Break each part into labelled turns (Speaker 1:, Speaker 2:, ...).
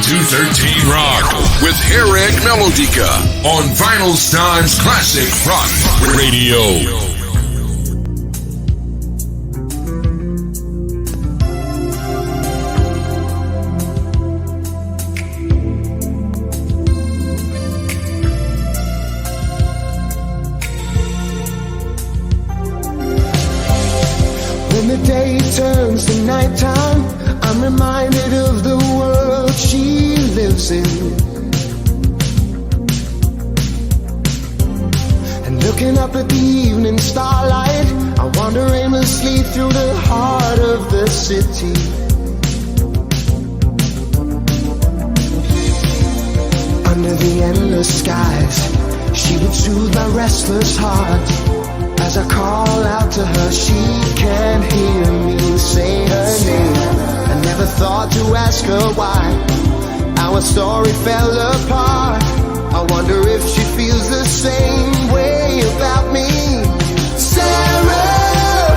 Speaker 1: 213Rock with Harrag Melodica on Vinylestimes Classic Rock Radio.
Speaker 2: When the day turns to nighttime, I'm reminded of the world she lives in. And looking up at the evening starlight, I wander aimlessly through the heart of the city. Under the endless skies, she would soothe my restless heart. As I call out to her, she can't hear me say her name. I never thought to ask her why our story fell apart. I wonder if she feels the same way about me. Sarah,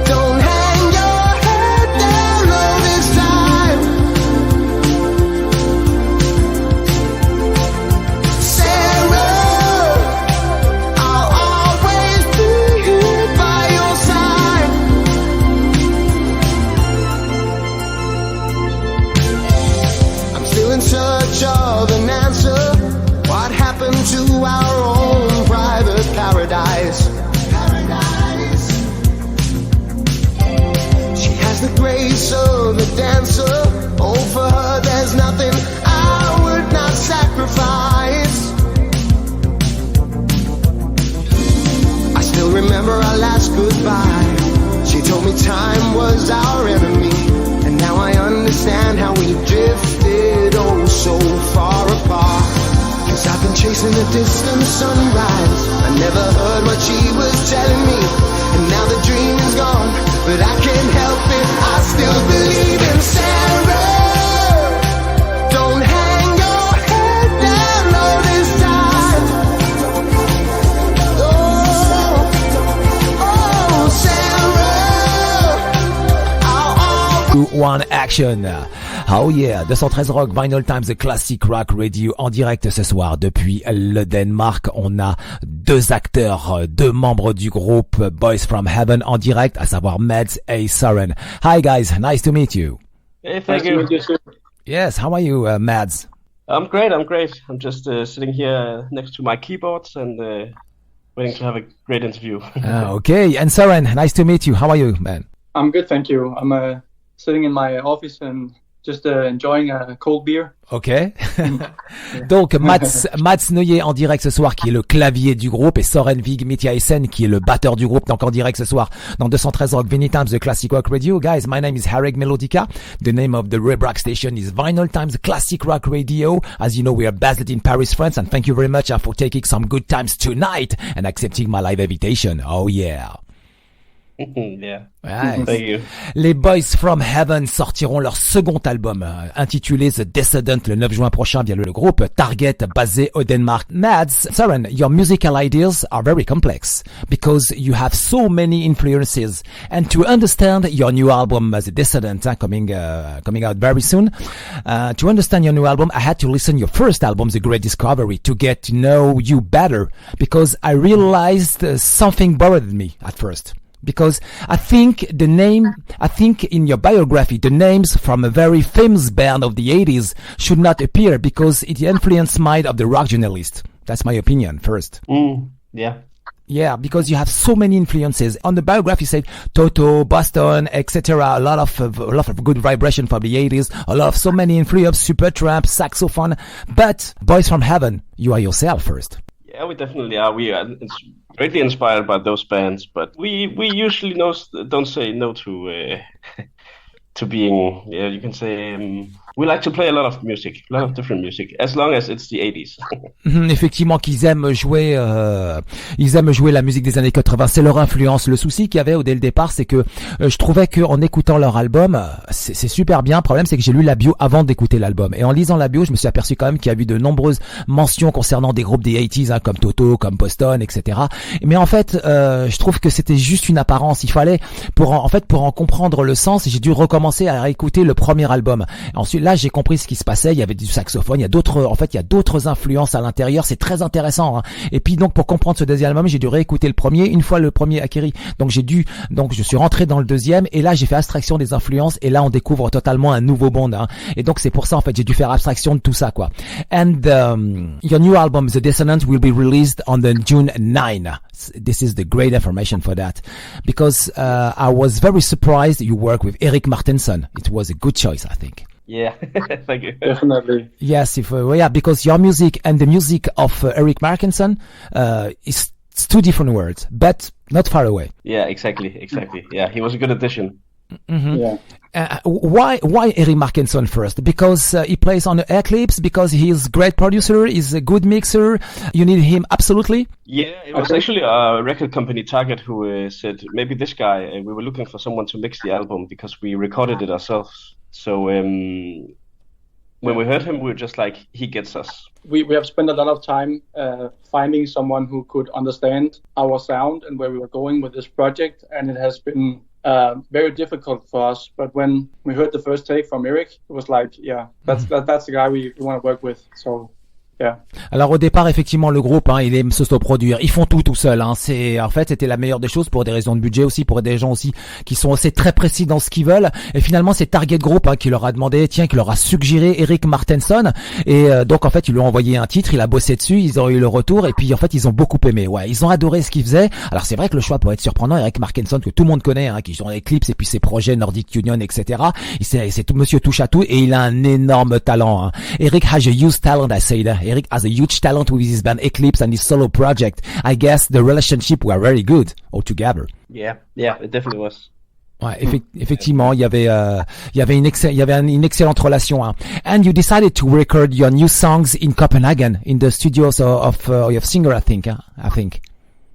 Speaker 2: don't hang your head down low this time. Sarah, I'll always be here by your side. I'm still in search of an answer. What happened to our own private paradise? She has the grace of a dancer. Oh, for her there's nothing I would not sacrifice. I still remember our last goodbye. She told me time was our enemy, and now I understand how we drifted oh so far apart. Cause I've been chasing a distant sunrise. I never heard what she was telling me, and now the dream is gone, but I can't help it, I still believe in Sarah. Don't hang your head down low this time. Oh, Sarah,
Speaker 3: One Action. Oh yeah, 213 Rock, Vinylestimes, the Classic Rock Radio en direct ce soir depuis le Danemark. On a deux acteurs, deux membres du groupe Boys from Heaven en direct, à savoir Mads et Søren. Hi guys, nice to meet you.
Speaker 4: Hey, thank you.
Speaker 3: Yes, how are you, Mads?
Speaker 4: I'm great. I'm just sitting here next to my keyboards and waiting to have a great interview.
Speaker 3: Okay, and Søren, nice to meet you. How are you, man?
Speaker 5: I'm good, thank you. I'm sitting in my office and just enjoying a cold beer.
Speaker 3: Ok. Donc Mats Noyé en direct ce soir, qui est le clavier du groupe, et Søren Viig Mathiesen qui est le batteur du groupe, donc en direct ce soir dans 213 Rock Vinylestimes, the Classic Rock Radio. Guys, my name is Harrag Melodica. The name of the web rock station is Vinylestimes Classic Rock Radio. As you know, we are based in Paris, France, and thank you very much for taking some good times tonight and accepting my live invitation. Oh yeah.
Speaker 4: Yeah.
Speaker 3: Right.
Speaker 4: Thank you.
Speaker 3: Les Boys from Heaven sortiront leur second album intitulé The Descendant le 9 juin prochain via le groupe Target basé au Danemark. Mads, Søren, your musical ideas are very complex because you have so many influences, and to understand your new album The Descendant coming out very soon, to understand your new album I had to listen your first album The Great Discovery to get to know you better, because I realized something bothered me at first. Because I think in your biography, the names from a very famous band of the 80s should not appear because it influenced mind of the rock journalist. That's my opinion first.
Speaker 4: Yeah.
Speaker 3: Yeah, because you have so many influences. On the biography, you say Toto, Boston, etc. A lot of good vibration from the 80s. So many influences, Supertramp, saxophone. But Boys from Heaven, you are yourself first.
Speaker 4: Yeah, we definitely are. We are greatly inspired by those bands, but we usually don't say no to being, you can say, we like to play a lot of music, a lot of different music, as long as it's the 80s.
Speaker 3: Effectivement, qu'ils aiment jouer la musique des années 80. C'est leur influence. Le souci qu'il y avait dès le départ, c'est que je trouvais qu'en écoutant leur album, c'est super bien. Le problème, c'est que j'ai lu la bio avant d'écouter l'album. Et en lisant la bio, je me suis aperçu quand même qu'il y a eu de nombreuses mentions concernant des groupes des 80s, comme Toto, comme Boston, etc. Mais en fait, je trouve que c'était juste une apparence. Il fallait, pour en comprendre le sens, j'ai dû recommencer à écouter le premier album. Ensuite, là, j'ai compris ce qui se passait. Il y avait du saxophone, il y a d'autres influences à l'intérieur. C'est très intéressant, hein. Et puis, donc, pour comprendre ce deuxième album, j'ai dû réécouter le premier. Une fois le premier acquéri, donc je suis rentré dans le deuxième, et là, j'ai fait abstraction des influences, et là, on découvre totalement un nouveau monde, hein. Et donc, c'est pour ça, en fait, j'ai dû faire abstraction de tout ça, quoi. And, your new album, The Descendant, will be released on the June 9. This is the great information for that, because I was very surprised you work with Erik Martensson. It was a good choice, I think.
Speaker 4: Yeah, thank you.
Speaker 5: Definitely.
Speaker 3: Yes, because your music and the music of Erik Martensson is two different words, but not far away.
Speaker 4: Yeah, exactly. Yeah, he was a good addition.
Speaker 3: Mm-hmm.
Speaker 5: Yeah.
Speaker 3: Why Erik Martensson first? Because he plays on the Eclipse, because he's a great producer, he's a good mixer. You need him absolutely?
Speaker 4: Yeah, it was actually a record company, Target, who said, maybe this guy, we were looking for someone to mix the album because we recorded it ourselves. So when we heard him, we were just like, he gets us.
Speaker 5: We have spent a lot of time finding someone who could understand our sound and where we were going with this project, and it has been very difficult for us. But when we heard the first take from Erik, it was like, yeah, that's the guy we want to work with. So yeah.
Speaker 3: Alors au départ, effectivement, le groupe, hein, il aime s'autoproduire. Ils font tout seul, hein. C'était la meilleure des choses pour des raisons de budget aussi, pour des gens aussi qui sont assez très précis dans ce qu'ils veulent. Et finalement, c'est Target Group, hein, qui leur a demandé, qui leur a suggéré Erik Martensson. Et donc en fait, ils lui ont envoyé un titre, il a bossé dessus, ils ont eu le retour, et puis en fait, ils ont beaucoup aimé. Ouais, ils ont adoré ce qu'il faisait. Alors c'est vrai que le choix pourrait être surprenant. Erik Martensson, que tout le monde connaît, hein, qui joue dans Eclipse et puis ses projets Nordic Union, etc. C'est tout monsieur touche à tout, et il a un énorme talent, hein. Erik has a huge talent, I say that. Erik has a huge talent with his band Eclipse and his solo project. I guess the relationship were very good altogether.
Speaker 4: Yeah, it definitely was.
Speaker 3: Ouais, effectivement, il y avait une excellente relation, hein. And you decided to record your new songs in Copenhagen, in the studios of your singer, I think.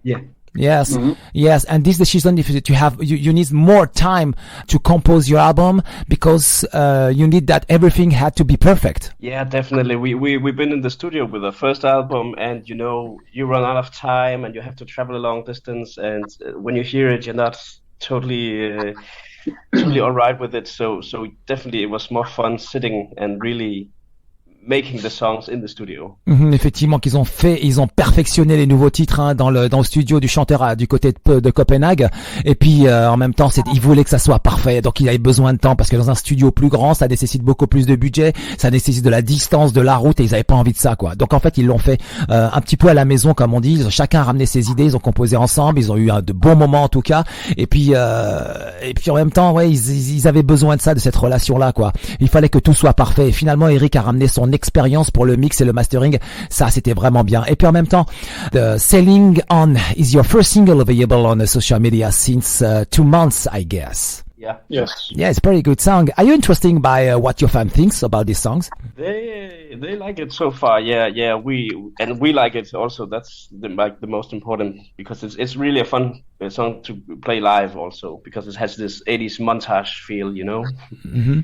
Speaker 4: Yeah.
Speaker 3: Yes,
Speaker 5: Mm-hmm.
Speaker 3: yes, and this decision, if you need more time to compose your album, because you need that everything had to be perfect.
Speaker 4: Yeah, definitely. We've been in the studio with the first album, and you run out of time, and you have to travel a long distance, and when you hear it, you're not totally all right with it. So definitely, it was more fun sitting and really making the songs in the studio.
Speaker 3: Effectivement, ils ont perfectionné les nouveaux titres, hein, dans le studio du chanteur du côté de Copenhague. Et puis en même temps, ils voulaient que ça soit parfait, donc il avait besoin de temps, parce que dans un studio plus grand, ça nécessite beaucoup plus de budget, ça nécessite de la distance, de la route, et ils avaient pas envie de ça, quoi. Donc en fait, ils l'ont fait un petit peu à la maison, comme on dit. Chacun a ramené ses idées, ils ont composé ensemble, ils ont eu de bons moments en tout cas. Et puis en même temps, ouais, ils avaient besoin de ça, de cette relation-là, quoi. Il fallait que tout soit parfait. Et finalement, Erik a ramené son expérience pour le mix et le mastering. Ça, c'était vraiment bien. Et puis en même temps, the Sailing On is your first single available on the social media since 2 months, I guess.
Speaker 4: Yeah.
Speaker 5: Yes.
Speaker 3: Yeah, it's a pretty good song. Are you interested by what your fan thinks about these songs?
Speaker 4: They like it so far. Yeah. We like it also. That's the most important, because it's really a fun song to play live also, because it has this 80s montage feel,
Speaker 3: Mm-hmm.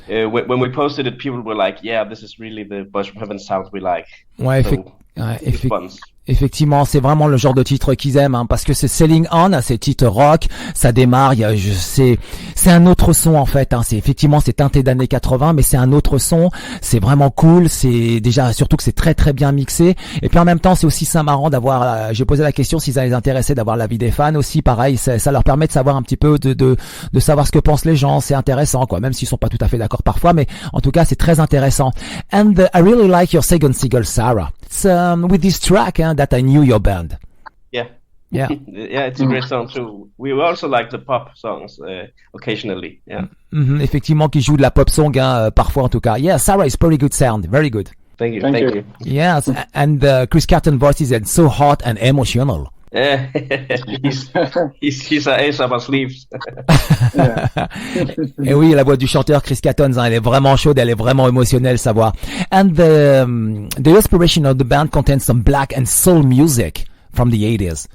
Speaker 4: When we posted it, people were like, "Yeah, this is really the Boys from Heaven sound we like."
Speaker 3: Ouais,
Speaker 4: it's fun.
Speaker 3: Effectivement, c'est vraiment le genre de titre qu'ils aiment, hein, parce que c'est Sailing On, c'est titre rock, ça démarre, c'est un autre son en fait, hein, c'est teinté d'années 80, mais c'est un autre son, c'est vraiment cool, c'est déjà, surtout que c'est très très bien mixé, et puis en même temps c'est aussi ça marrant d'avoir, j'ai posé la question si ça les intéressait d'avoir l'avis des fans aussi, pareil, ça leur permet de savoir un petit peu, de savoir ce que pensent les gens, c'est intéressant quoi, même s'ils sont pas tout à fait d'accord parfois, mais en tout cas c'est très intéressant. And I really like your second single, Sarah. It's with this track, that I knew your band.
Speaker 4: Yeah.
Speaker 3: Yeah.
Speaker 4: Yeah, it's a great song too. We also like the pop songs occasionally. Yeah.
Speaker 3: Effectivement, qui joue de la pop song, hein, parfois en tout cas. Yeah, Sarah is pretty good sound, very good.
Speaker 4: Thank you.
Speaker 3: Yes, and Chris Catton voice is so hot and emotional.
Speaker 4: Yeah, he's an ace up our sleeves.
Speaker 3: Et oui, la voix du chanteur Chris Catton, hein, elle est vraiment chaude, elle est vraiment émotionnelle, sa voix. And the inspiration of the band contains some black and soul music from the 80s.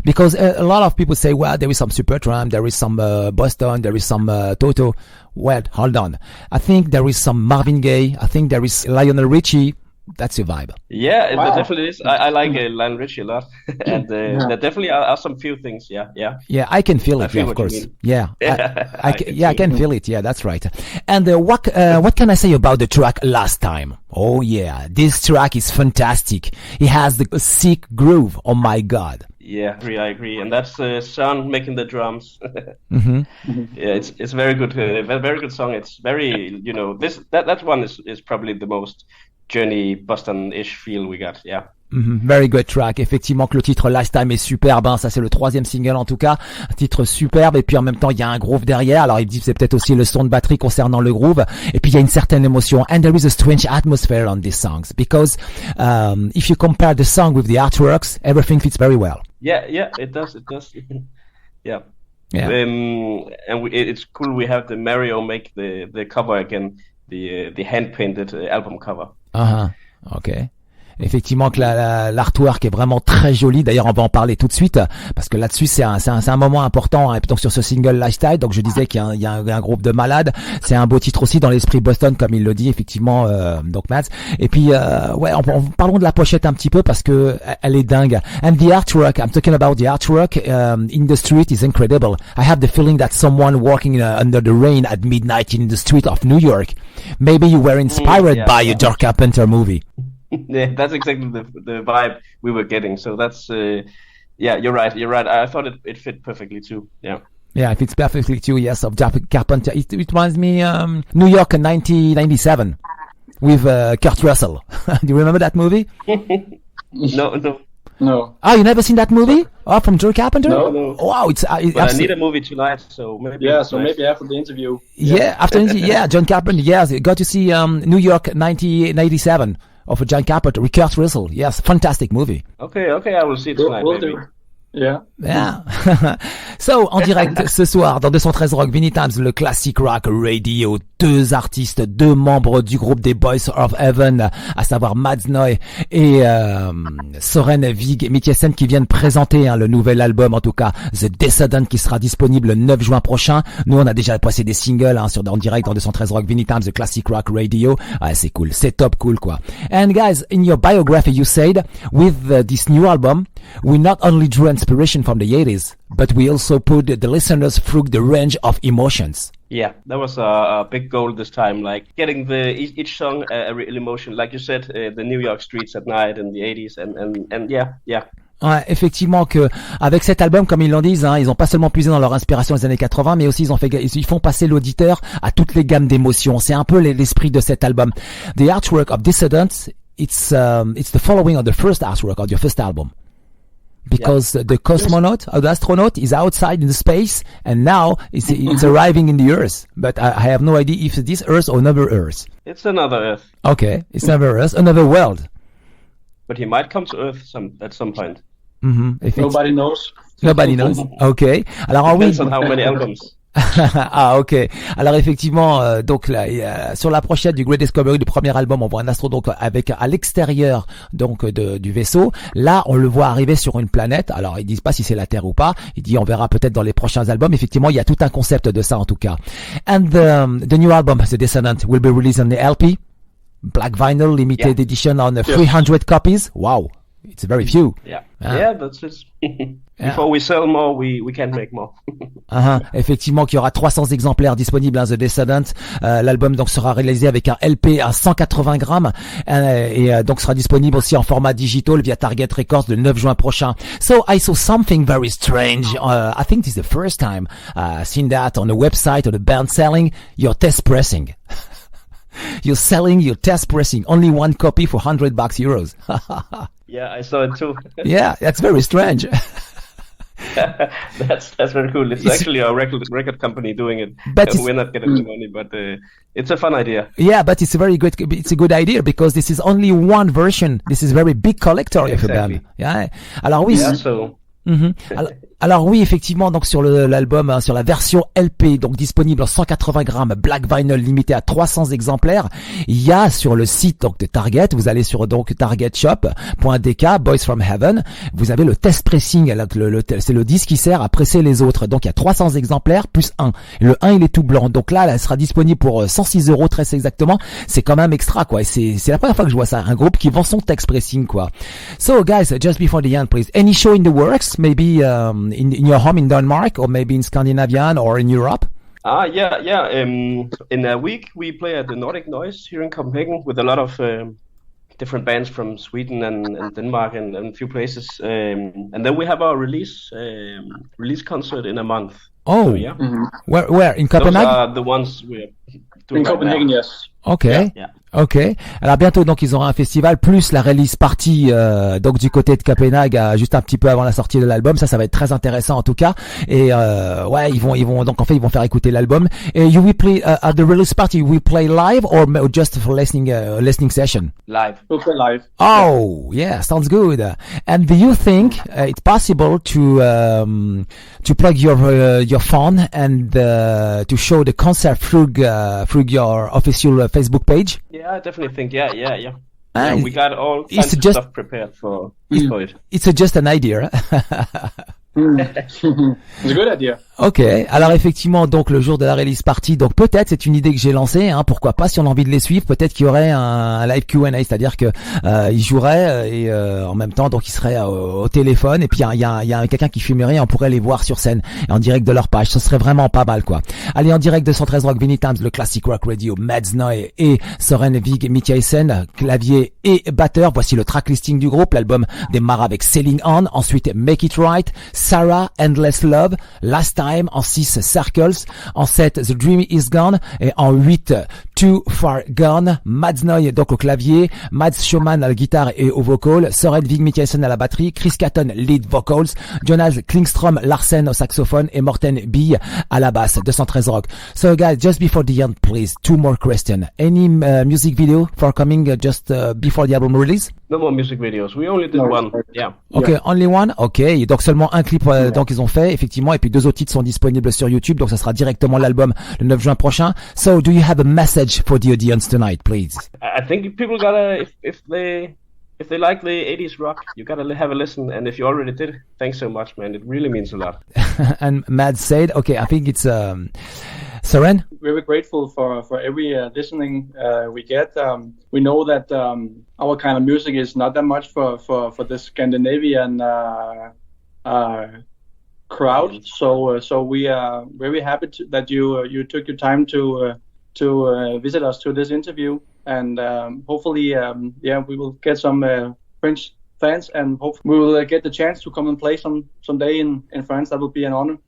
Speaker 3: Because a lot of people say, well, there is some Supertramp, there is some Boston, there is some Toto. Well, hold on. I think there is some Marvin Gaye. I think there is Lionel Richie. That's your vibe.
Speaker 4: Yeah,
Speaker 5: Wow.
Speaker 4: it definitely is. I like Lionel Richie a lot, and there definitely are some few things. Yeah.
Speaker 3: Yeah, I can feel it.
Speaker 4: feel
Speaker 3: Yeah, of
Speaker 4: what you
Speaker 3: course.
Speaker 4: mean.
Speaker 3: Yeah, I
Speaker 4: I
Speaker 3: can feel it. Yeah, that's right. And what can I say about the track Last Time? Oh yeah, this track is fantastic. It has the sick groove. Oh my God.
Speaker 4: Yeah, I agree, and that's Søren making the drums.
Speaker 3: Mm-hmm.
Speaker 4: Yeah, it's very good, very good song. It's very, that one is probably the most Journey Boston-ish feel we got. Yeah.
Speaker 3: Mm-hmm. Very good track. Effectivement que le titre Last Time est superbe, hein. Ça c'est le 3e single en tout cas. Un titre superbe et puis en même temps il y a un groove derrière. Alors il dit c'est peut-être aussi le son de batterie concernant le groove. Et puis il y a une certaine émotion. And there is a strange atmosphere on these songs because if you compare the song with the artworks, everything fits very well.
Speaker 4: Yeah, it does. Yeah.
Speaker 3: Yeah.
Speaker 4: It's cool we have the Mario make the cover again, the hand-painted album cover.
Speaker 3: Okay. Effectivement que l'artwork est vraiment très joli. D'ailleurs, on va en parler tout de suite parce que là-dessus, c'est un moment important. Hein, donc sur ce single Lifestyle, donc je disais qu'il y a un groupe de malades. C'est un beau titre aussi dans l'esprit Boston, comme il le dit effectivement. Donc Mads. Et puis parlons de la pochette un petit peu parce que elle est dingue. And the artwork, I'm talking about the artwork in the street is incredible. I have the feeling that someone walking under the rain at midnight in the street of New York. Maybe you were inspired by a John Carpenter movie.
Speaker 4: Yeah, that's exactly the vibe we were getting. So that's you're right. I thought it fit perfectly too. Yeah,
Speaker 3: it fits perfectly too. Yes, of Carpenter. It reminds me New York in 1997 with Kurt Russell. Do you remember that movie?
Speaker 4: No.
Speaker 3: Oh, you never seen that movie? Oh, from John Carpenter?
Speaker 4: No.
Speaker 3: Wow, it's
Speaker 4: I need a movie tonight, so maybe.
Speaker 5: Yeah, so maybe after the interview.
Speaker 3: Yeah, after the interview, John Carpenter. Yes, got to see New York 1997. Of John Carpenter, with Kurt Russell. Yes, fantastic movie.
Speaker 4: Okay, I will see it tonight, maybe.
Speaker 5: Yeah.
Speaker 3: So, en direct ce soir, dans 213 Rock Vinylestimes, le Classic Rock Radio, 2 artistes, 2 membres du groupe des Boys of Heaven, à savoir Mads Noye et Søren Viig Mathiesen qui viennent présenter le nouvel album, en tout cas The Descendant, qui sera disponible le 9 juin prochain. Nous, on a déjà passé des singles en direct dans 213 Rock Vinylestimes, The Classic Rock Radio. Ouais, c'est cool, c'est top cool quoi. And guys, in your biography you said, with this new album, we not only drew inspiration from the 80s, but we also put the listeners through the range of emotions.
Speaker 4: Yeah, that was a big goal this time, like getting each song a real emotion. Like you said, the New York streets at night in the 80s, and yeah.
Speaker 3: Ouais, effectivement que avec cet album, comme ils l'ont dit, ils ont pas seulement puisé dans leur inspiration des années 80, mais aussi ils font passer l'auditeur à toutes les gammes d'émotions. C'est un peu l'esprit de cet album. The artwork of Descendant, it's the following of the first artwork of your first album. Because the cosmonaut, or the astronaut, is outside in the space, and now it's arriving in the Earth. But I have no idea if it's this Earth or another Earth.
Speaker 4: It's another Earth.
Speaker 3: Okay, it's another Earth, another world.
Speaker 4: But he might come to Earth at some point.
Speaker 3: Mm-hmm.
Speaker 5: Nobody knows.
Speaker 3: Nobody knows. Okay. Alors
Speaker 4: Depends on how many albums.
Speaker 3: Ok. Alors effectivement, donc là, sur la pochette du Great Discovery, du premier album, on voit un astronaute donc avec à l'extérieur donc du vaisseau. Là, on le voit arriver sur une planète. Alors ils disent pas si c'est la Terre ou pas. Il dit on verra peut-être dans les prochains albums. Effectivement, il y a tout un concept de ça en tout cas. And the new album, The Descendant, will be released on the LP, black vinyl, limited edition on 300 copies. Wow. It's very few.
Speaker 4: Yeah, that's just before we sell more, we can make more.
Speaker 3: Effectivement, qu'il y aura 300 exemplaires disponibles, The Descendant. L'album donc sera réalisé avec un LP à 180 grammes et donc sera disponible aussi en format digital via Target Records le 9 juin prochain. So I saw something very strange. I think this is the first time seen that on a website or the band selling your test pressing. You're selling your test pressing, only one copy for €100 euros.
Speaker 4: Yeah, I saw it too.
Speaker 3: Yeah, that's very strange.
Speaker 4: That's very cool. It's actually a record company doing it.
Speaker 3: But
Speaker 4: we're not getting the money, but it's a fun idea.
Speaker 3: Yeah, but it's a good idea because this is only one version. This is very big collector of a band. Yeah. Alors oui.
Speaker 4: Yeah, so.
Speaker 3: Alors oui, effectivement, donc sur l'album, sur la version LP, donc disponible en 180 grammes, Black Vinyl limité à 300 exemplaires, il y a sur le site donc de Target, vous allez sur donc targetshop.dk, Boys from Heaven, vous avez le test pressing, c'est le disque qui sert à presser les autres. Donc il y a 300 exemplaires plus 1. Le 1 il est tout blanc. Donc là, elle sera disponible pour 106 €, très exactement. C'est quand même extra quoi. Et c'est la première fois que je vois ça, un groupe qui vend son test pressing quoi. So guys, just before the end, please, any show in the works, maybe in your home in Denmark, or maybe in Scandinavian or in Europe?
Speaker 4: Yeah. In a week, we play at the Nordic Noise here in Copenhagen with a lot of different bands from Sweden and Denmark and a few places. And then we have our release concert in a month.
Speaker 3: Oh,
Speaker 4: so, yeah.
Speaker 3: Mm-hmm. Where in Copenhagen?
Speaker 4: Those are the ones we're doing
Speaker 5: in Copenhagen,
Speaker 4: now.
Speaker 5: yes.
Speaker 3: Okay.
Speaker 4: Yeah.
Speaker 3: Ok. Alors bientôt donc ils auront un festival plus la release party donc du côté de Copenhague juste un petit peu avant la sortie de l'album. Ça va être très intéressant en tout cas. Et ouais ils vont donc en fait ils vont faire écouter l'album. Et you will play at the release party. We play live or just for listening session?
Speaker 4: Live.
Speaker 5: We'll play live.
Speaker 3: Oh yeah, sounds good. And do you think it's possible to plug your phone and to show the concert through your official Facebook page?
Speaker 4: Yeah, I definitely think. Yeah.
Speaker 3: Ah,
Speaker 4: We got all kinds of stuff prepared for it.
Speaker 3: It's just an idea.
Speaker 5: It's a good idea.
Speaker 3: Ok, alors effectivement donc le jour de la release party, donc peut-être c'est une idée que j'ai lancée, pourquoi pas si on a envie de les suivre, peut-être qu'il y aurait un live Q&A, c'est-à-dire que ils joueraient et en même temps donc ils seraient au téléphone et puis il y a quelqu'un qui filmerait et on pourrait les voir sur scène et en direct de leur page, ce serait vraiment pas mal quoi. Allez en direct de 213 Rock Vinylestimes, le classic rock radio, Noye et Søren Viig Mathiesen, clavier et batteur. Voici le track listing du groupe. L'album démarre avec Sailing On, ensuite Make It Right, Sarah, Endless Love, Last Time, en 6 Circles, en 7 The Dream Is Gone et en 8 Too Far Gone. Noye donc au clavier, Schaumann à la guitare et au vocal, Søren Viig Mathiesen à la batterie, Chris Catton lead vocals, Jonas Klintström Larsen au saxophone et Morten Bille à la basse. 213 Rock. So guys, just before the end, please, 2 more questions. Any music video for coming just before the album release?
Speaker 4: No more music videos. We only did one. Yeah.
Speaker 3: Okay, yeah. Only one. Okay, donc seulement un clip donc ils ont fait effectivement et puis 2 autres titres sont disponibles sur YouTube, donc ça sera directement l'album le 9 juin prochain. So do you have a message for the audience tonight, please?
Speaker 4: I think people gotta if they like the 80s rock, you gotta have a listen, and if you already did, thanks so much, man. It really means a lot.
Speaker 3: And Mads said, okay, I think it's Søren?
Speaker 5: We're grateful for every listening we get. We know that our kind of music is not that much for the Scandinavian crowd. So we are very happy that you took your time to visit us to this interview, and hopefully we will get some French fans, and hopefully we will get the chance to come and play someday in France. That will be an honor.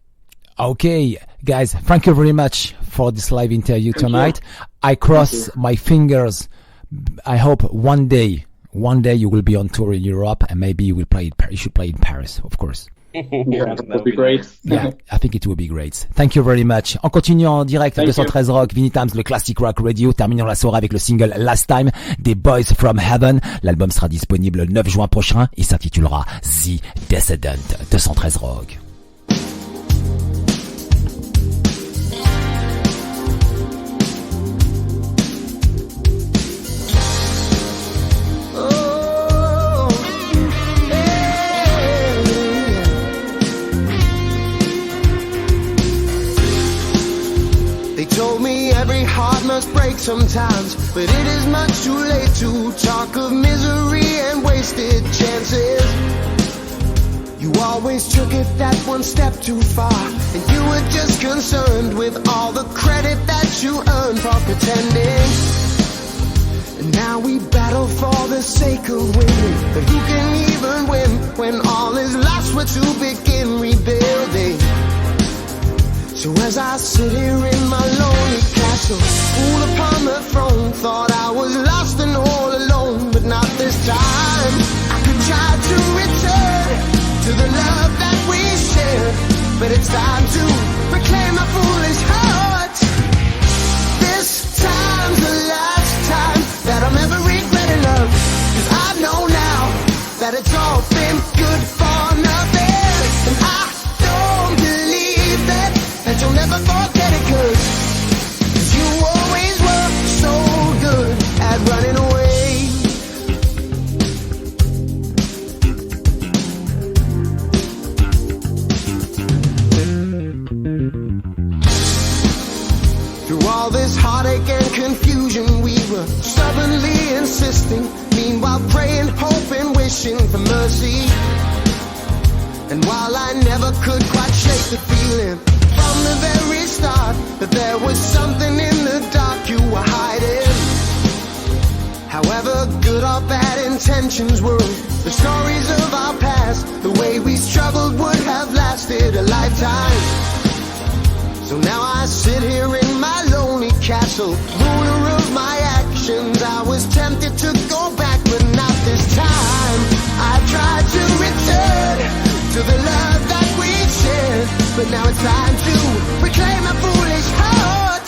Speaker 3: Okay, guys, thank you very much for this live interview tonight. I cross my fingers. I hope one day you will be on tour in Europe, and maybe you should play in Paris, of course.
Speaker 5: Yeah, that would be great.
Speaker 3: Yeah, I think it would be great. Thank you very much. On continue en direct 213 Rock, Vinylestimes, le classic rock radio. Terminons la soirée avec le single Last Time des Boys from Heaven. L'album sera disponible le 9 juin prochain. Il s'intitulera The Descendant. 213 Rock.
Speaker 2: Every heart must break sometimes, but it is much too late to talk of misery and wasted chances. You always took it that one step too far, and you were just concerned with all the credit that you earned for pretending. And now we battle for the sake of winning, but who can even win when all is lost? We're to begin rebuilding. So as I sit here in my lonely castle, cool upon the throne, thought I was lost and all alone, but not this time. I could try to return to the love that we shared, but it's time to reclaim my foolish heart. This time's the last time that I'm ever regretting love, 'cause I know now that it's all been good for nothing, and I were stubbornly insisting, meanwhile praying, hoping, wishing for mercy. And while I never could quite shake the feeling from the very start that there was something in the dark you were hiding. However good or bad intentions were, the stories of our past, the way we struggled would have lasted a lifetime. So now I sit here in my lonely castle, ruler of my actions. I was tempted to go back, but not this time. I tried to return to the love that we shared, but now it's time to reclaim my foolish heart.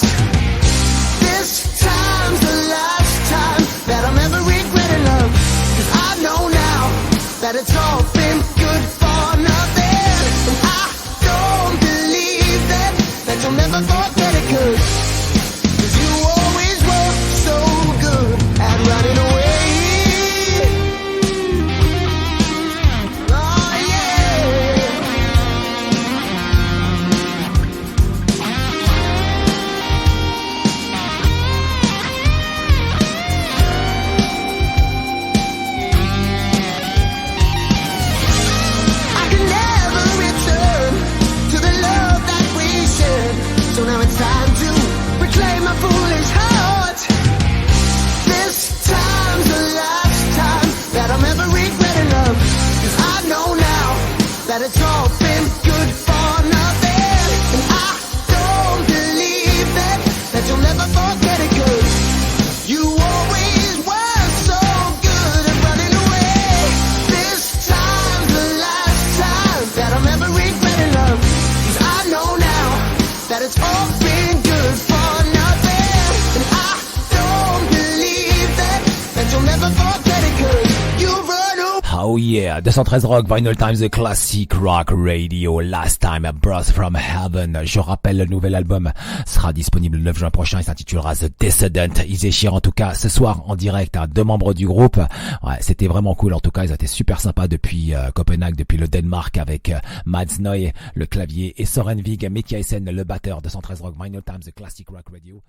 Speaker 2: This time's the last time that I'm ever regretting love, 'cause I know now that it's all been good for nothing. And I don't believe that you'll never forget it, 'cause you always were so good at running away. So now it's time to reclaim my foolish heart. This time's the last time that I'm ever regretting love, 'cause I know now that it's all been good for nothing. And I don't believe that you'll never forget it, 'cause you always were so good at running away. This time's the last time that I'm ever regretting love, 'cause I know now that it's all been good for nothing. And I don't believe that you'll never forget it, 'cause you run away.
Speaker 3: Oh yeah, 213 Rock, Vinyl Times, the classic rock radio, Last Time Brought from Heaven. Je rappelle, le nouvel album sera disponible le 9 juin prochain, il s'intitulera The Descendant. Ils déchirent en tout cas ce soir en direct, hein, 2 membres du groupe. Ouais, c'était vraiment cool, en tout cas ils étaient super sympas depuis Copenhague, depuis le Danemark, avec Mads Noyé, le clavier, et Søren Viig Mathiesen, le batteur. 213 Rock, Vinyl Times, the classic rock radio.